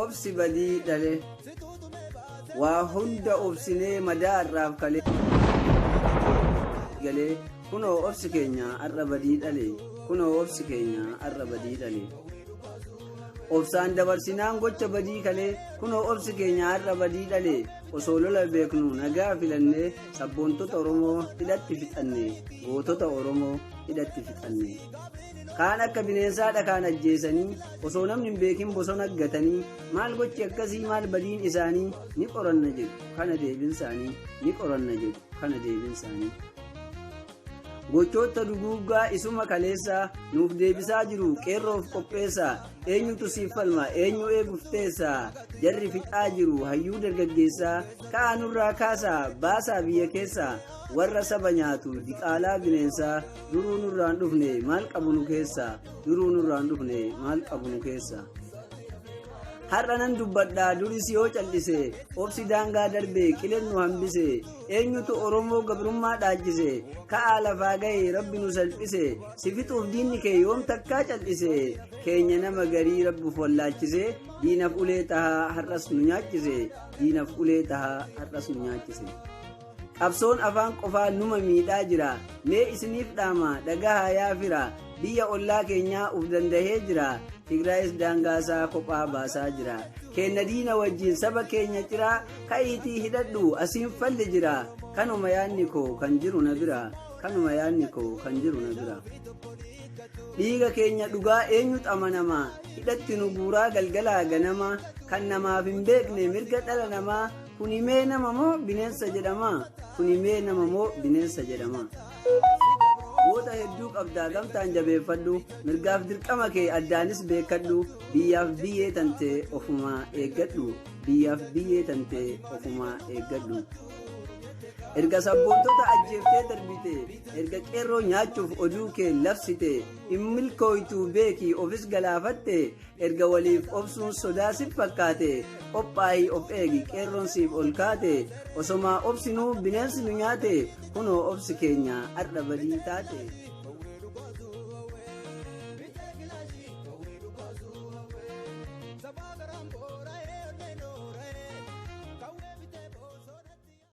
obsi badii dhale waa hunda obsinee madaa irraaf kalee galee kunoo obsi keenya arra badii dhale kunoo obsi keenya arra badii dhale obsaan dabarsinaan gocha badii kalee kunoo obsi keenya arra badii dhale osoo lola beeknu nagaa filannee sabboontota Oromoo hidhatti fixanne gootota Oromoo hidhatti fixanne kaan akka bineensaa dhakaan ajjeesanii osoo namni hin beekin bosona gatanii maal gochi akkasii maal badiin isaanii ni qoranna jedhu kana deebinsaanii ni qoranna jedhu kana deebinsaanii gochoota duguuggaa isuma kaleessaa nuuf deebisaa jiru qeerroof qopheessaa eenyutu siif falma eenyu eeguuf teessaa jarri fixaa jiru hayyuu dargaggeessaa ka'aa nurraa kaasaa baasaa biyya keessaa warra saba nyaatu diqaalaa bineensaa duruu nurraan dhufne maal qabu nu keessaa duruu nurraan dhufne maal qabu nu keessaa har'a nan dubbadhaa duris yoo callise obsi daangaa darbee qileen nu hambise eenyutu Oromoo gabrummaa dhaachise ka'aa lafaa ga'e rabbi nu salphise sifixuuf diinni kee yoom takkaa callise keenya nama garii rabbuuf wallaachise diinaf ulee tahaa har'as nu nyaachise diinaf ulee tahaa har'as nu nyaachise qabsoon afaan qofaa numa miidhaa jira mee isiniif dhaama dhagahaa yaafira biyya ollaa keenyaa uf dandahee jira Tigraayis daangaasaa kophaa baasaa jira keenya diina wajjin saba keenya ciraa ka'iitii hidhadhu asiin falli jira kanuma yaanni koo kan jiru na bira kanuma yaanni koo kan jiru na bira dhiiga keenya dhugaa eenyutu amanama hidhatti nu guuraa galgalaa ganama kan namaaf hin beekne mirga dhala namaa kunimee nama moo bineensa jedhama kunimee nama moo bineensa jedhama Goota hedduu qabdaa gamtaan jabeeffadhu mirgaaf dirqama kee addaanis beekadhu biyyaaf biyyee tante ofumaa eeggadhu biyyaaf biyyee tante ofumaa eeggadhu erga sabboontota ajjeeftee darbite erga qeerroo nyaachuuf oduu kee labsite hin milkooytuu beekii ofis galaafatte erga waliif obsuun sodaa siif fakkaate qophaa'ii of eegi qeerroon siif ol kaate osomaa obsinuu bineensi nu nyaate kunoo obsi keenya arra badii taate